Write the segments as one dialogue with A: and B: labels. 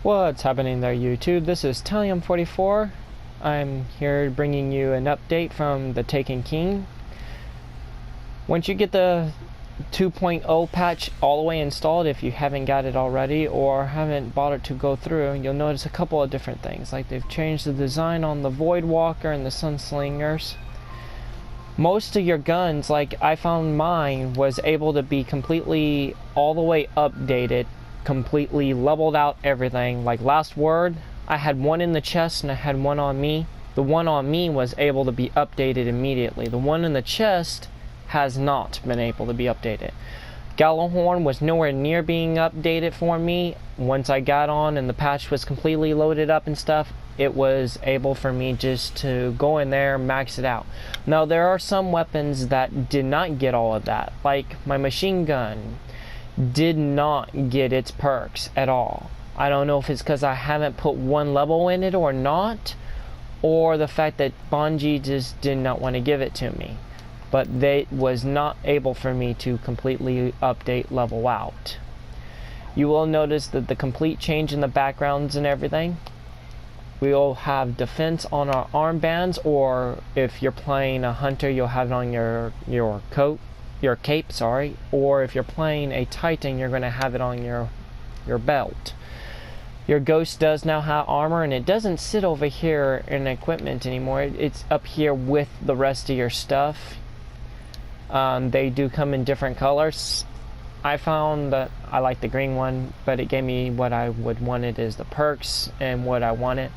A: What's happening there, YouTube? This is Talium44. I'm here bringing you an update from the Taken King. Once you get the 2.0 patch all the way installed, if you haven't got it already or haven't bothered to go through, you'll notice a couple of different things. Like they've changed the design on the Void Walker and the Sunslingers. Most of your guns, like I found mine, was able to be completely all the way updated, completely leveled out everything. Like last word, I had one in the chest and I had one on me. The one on me was able to be updated immediately. The one in the chest has not been able to be updated. Gallahorn was nowhere near being updated for me. Once I got on and the patch was completely loaded up and stuff, it was able for me just to go in there and max it out. Now there are some weapons that did not get all of that, like my machine gun did not get its perks at all. I don't know if it's because I haven't put one level in it or not, or the fact that Bungie just did not want to give it to me. But they was not able for me to completely update level out. You will notice that the complete change in the backgrounds and everything. We'll have defense on our armbands, or if you're playing a hunter, you'll have it on your coat. Your cape, sorry, or if you're playing a Titan, you're going to have it on your belt. Your Ghost does now have armor, and it doesn't sit over here in equipment anymore. It's up here with the rest of your stuff. They do come in different colors. I found that I like the green one, but it gave me what I would wanted is the perks and what I wanted.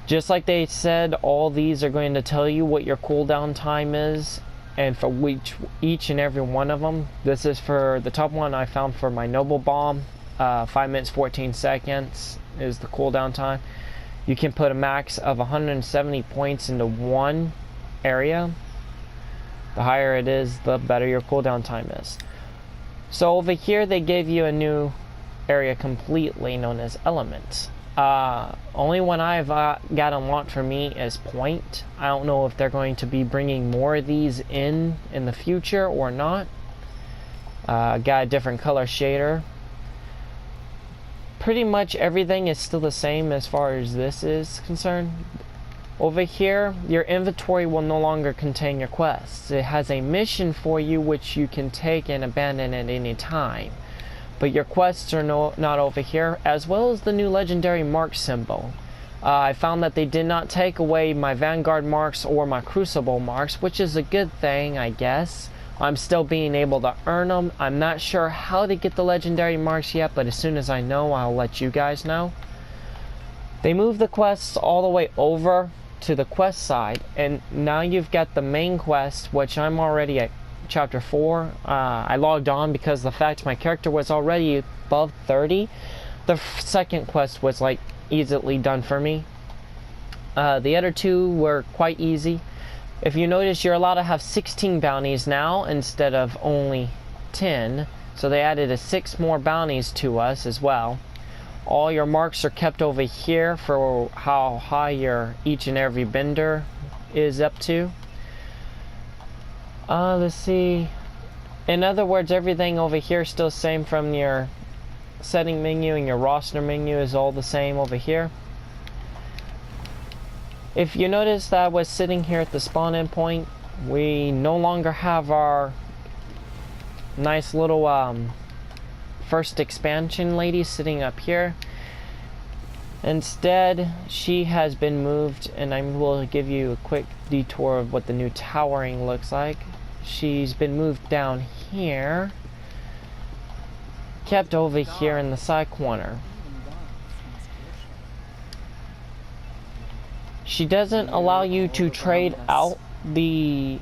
A: Just like they said, all these are going to tell you what your cooldown time is. And for each and every one of them, this is for the top one I found for my Noble Bomb. 5 minutes 14 seconds is the cooldown time. You can put a max of 170 points into one area. The higher it is, the better your cooldown time is. So over here they gave you a new area completely known as Elements. Only one I've got unlocked for me is Point. I don't know if they're going to be bringing more of these in the future or not. Got a different color shader. Pretty much everything is still the same as far as this is concerned. Over here, your inventory will no longer contain your quests. It has a mission for you which you can take and abandon at any time. But your quests are not over here, as well as the new legendary mark symbol. I found that they did not take away my Vanguard marks or my Crucible marks, which is a good thing, I guess. I'm still being able to earn them. I'm not sure how to get the legendary marks yet, but as soon as I know, I'll let you guys know. They moved the quests all the way over to the quest side, and now you've got the main quest, which I'm already at chapter 4. I logged on because the fact my character was already above 30. The second quest was like easily done for me. The other two were quite easy. If you notice, you're allowed to have 16 bounties now instead of only 10, so they added 6 more bounties to us as well. All your marks are kept over here for how high your each and every bender is up to. Let's see. In other words, everything over here is still the same from your setting menu, and your roster menu is all the same over here. If you notice that I was sitting here at the spawn-in point, we no longer have our nice little first expansion lady sitting up here. Instead, she has been moved, and I will give you a quick detour of what the new towering looks like. She's been moved down here, kept over here in the side corner. She doesn't allow you to trade out the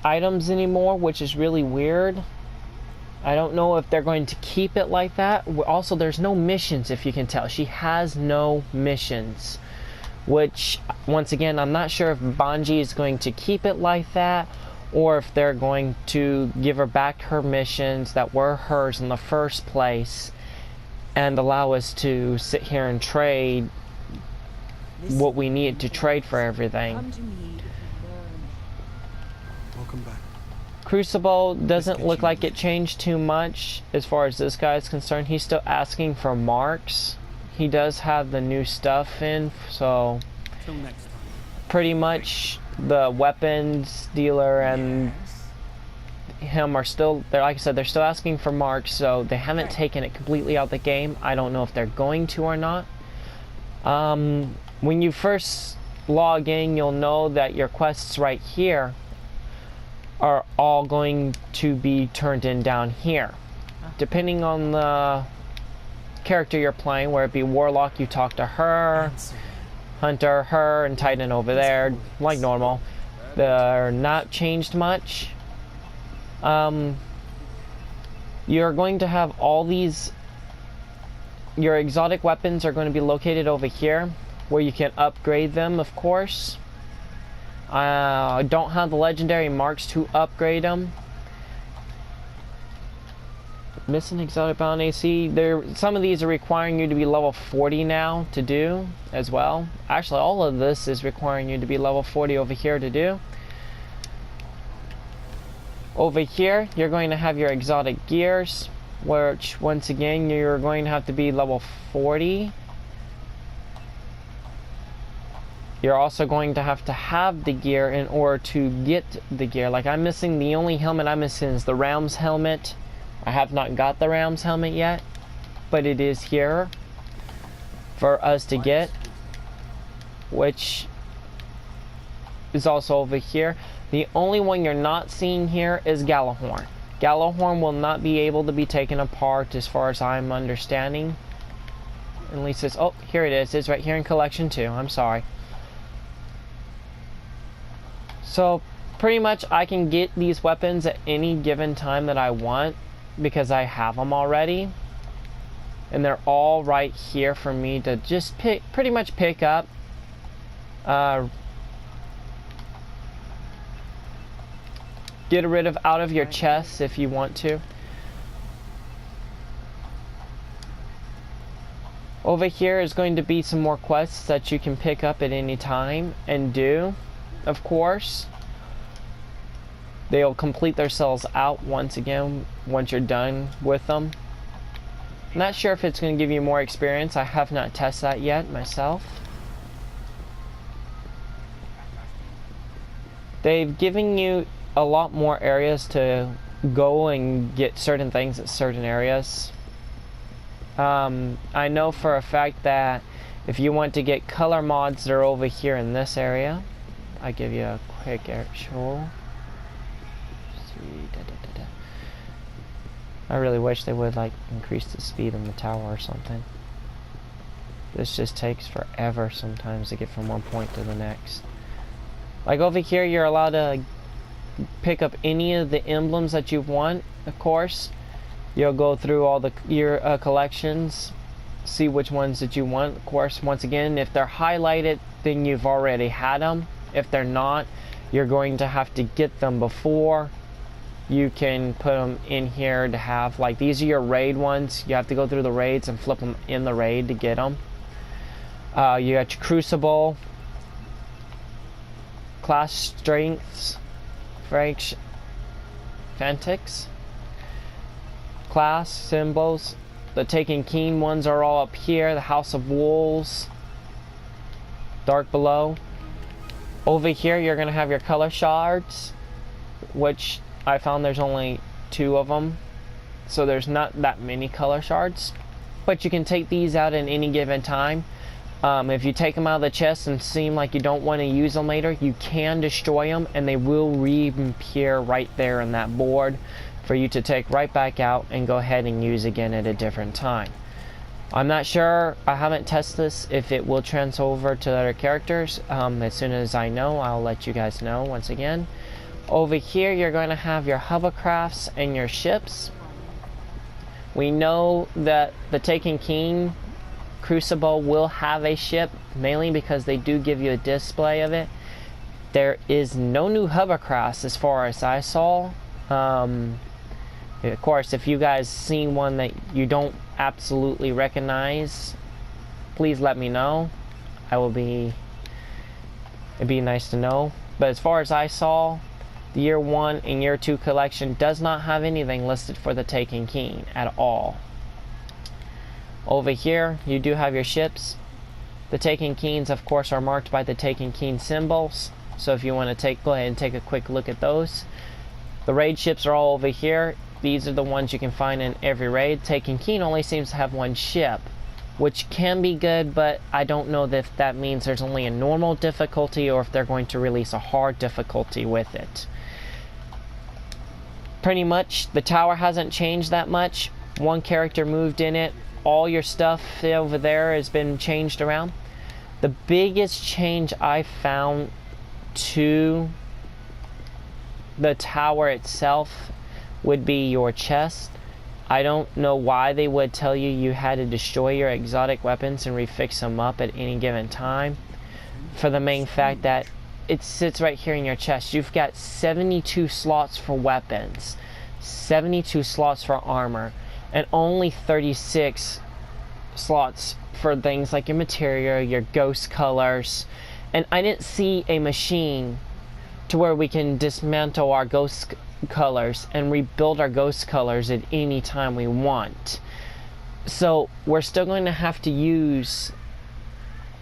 A: items anymore, which is really weird. I don't know if they're going to keep it like that. Also, there's no missions, if you can tell. She has no missions, which, once again, I'm not sure if Bungie is going to keep it like that, or if they're going to give her back her missions that were hers in the first place and allow us to sit here and trade what we need to trade for everything.
B: Welcome back.
A: Crucible doesn't look like it changed too much as far as this guy is concerned. He's still asking for marks. he does have the new stuff in, so
B: Till next time.
A: pretty much the weapons dealer and him are still there. Like I said, they're still asking for marks, so they haven't taken it completely out of the game. I don't know if they're going to or not. When you first log in, you'll know that your quests right here are all going to be turned in down here. Depending on the character you're playing, where it be Warlock, you talk to her, Hunter, her, and Titan over there, like normal. They're not changed much. You're going to have all these, your exotic weapons are going to be located over here, where you can upgrade them, of course. I don't have the legendary marks to upgrade them. Missing exotic bounty. See, some of these are requiring you to be level 40 now to do as well. Actually, all of this is requiring you to be level 40 over here to do. Over here, you're going to have your exotic gears, which once again, you're going to have to be level 40. You're also going to have the gear in order to get the gear. Like I'm missing, the only helmet I'm missing is the Ram's helmet. I have not got the Ram's helmet yet, but it is here for us to get, which is also over here. The only one you're not seeing here is Gallahorn. Gallahorn will not be able to be taken apart as far as I'm understanding. At least it's, oh, here it is. It's right here in Collection 2. I'm sorry. So, pretty much I can get these weapons at any given time that I want because I have them already. And they're all right here for me to just pretty much pick up. Get rid of out of your chests if you want to. Over here is going to be some more quests that you can pick up at any time and do, of course. They'll complete themselves out once again once you're done with them. Not sure if it's going to give you more experience. I have not tested that yet myself. They've given you a lot more areas to go and get certain things at certain areas. I know for a fact that if you want to get color mods, they're over here in this area. I'll give you a quick show. I really wish they would like increase the speed on the tower or something. This just takes forever sometimes to get from one point to the next. Like over here, you're allowed to pick up any of the emblems that you want, of course. You'll go through all your collections, see which ones that you want. Of course, once again, if they're highlighted, then you've already had them. If they're not, you're going to have to get them before you can put them in here to have. Like these are your raid ones. You have to go through the raids and flip them in the raid to get them. You got your Crucible, class strengths, Fantics, class symbols. The Taken King ones are all up here. The House of Wolves, Dark Below. Over here you're going to have your color shards, which I found there's only 2 of them, so there's not that many color shards, but you can take these out at any given time. If you take them out of the chest and seem like you don't want to use them later, you can destroy them and they will reappear right there in that board for you to take right back out and go ahead and use again at a different time. I'm not sure, I haven't tested this, if it will transfer over to other characters. As soon as I know, I'll let you guys know once again. Over here, you're going to have your hovercrafts and your ships. We know that the Taken King Crucible will have a ship, mainly because they do give you a display of it. There is no new hovercrafts as far as I saw. Of course, if you guys seen one that you don't absolutely recognize, please let me know. It'd be nice to know. But as far as I saw, the Year 1 and Year 2 collection does not have anything listed for the Taken King at all. Over here, you do have your ships. The Taken Keens, of course, are marked by the Taken Keen symbols. So if you want to go ahead and take a quick look at those. The raid ships are all over here. These are the ones you can find in every raid. Taken Keen only seems to have one ship, which can be good, but I don't know if that means there's only a normal difficulty or if they're going to release a hard difficulty with it. Pretty much, the tower hasn't changed that much. One character moved in it. All your stuff over there has been changed around. The biggest change I found to the tower itself would be your chest. I don't know why they would tell you you had to destroy your exotic weapons and refix them up at any given time, for the main fact that it sits right here in your chest. You've got 72 slots for weapons, 72 slots for armor, and only 36 slots for things like your material, your ghost colors. And I didn't see a machine to where we can dismantle our ghost colors and rebuild our ghost colors at any time we want. So we're still going to have to use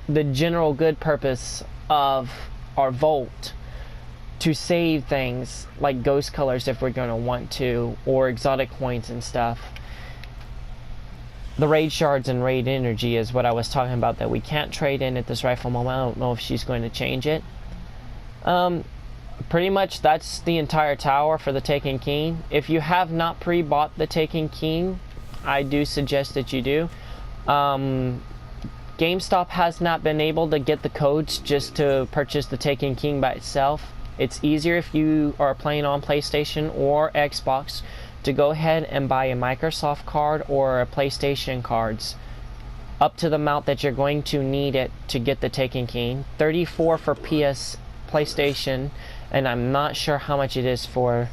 A: the general good purpose of our vault to save things like ghost colors if we're going to want to, or exotic coins and stuff. The raid shards and raid energy is what I was talking about that we can't trade in at this rifle moment. I don't know if she's going to change it. Pretty much that's the entire tower for the Taken King. If you have not pre-bought the Taken King, I do suggest that you do. GameStop has not been able to get the codes just to purchase the Taken King by itself. It's easier if you are playing on PlayStation or Xbox to go ahead and buy a Microsoft card or a PlayStation cards up to the amount that you're going to need it to get the Taken King. 34 for PlayStation, and I'm not sure how much it is for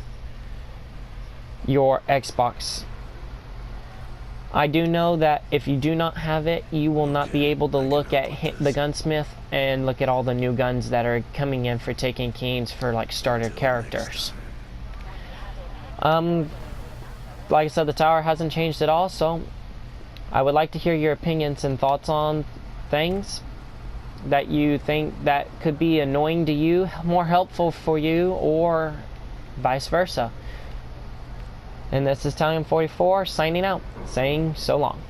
A: your Xbox. I do know that if you do not have it, you will not be able to look at the gunsmith and look at all the new guns that are coming in for Taken Kings for like starter characters. Like I said, the tower hasn't changed at all, so I would like to hear your opinions and thoughts on things that you think that could be annoying to you, more helpful for you, or vice versa. And this is Talium44 signing out, saying so long.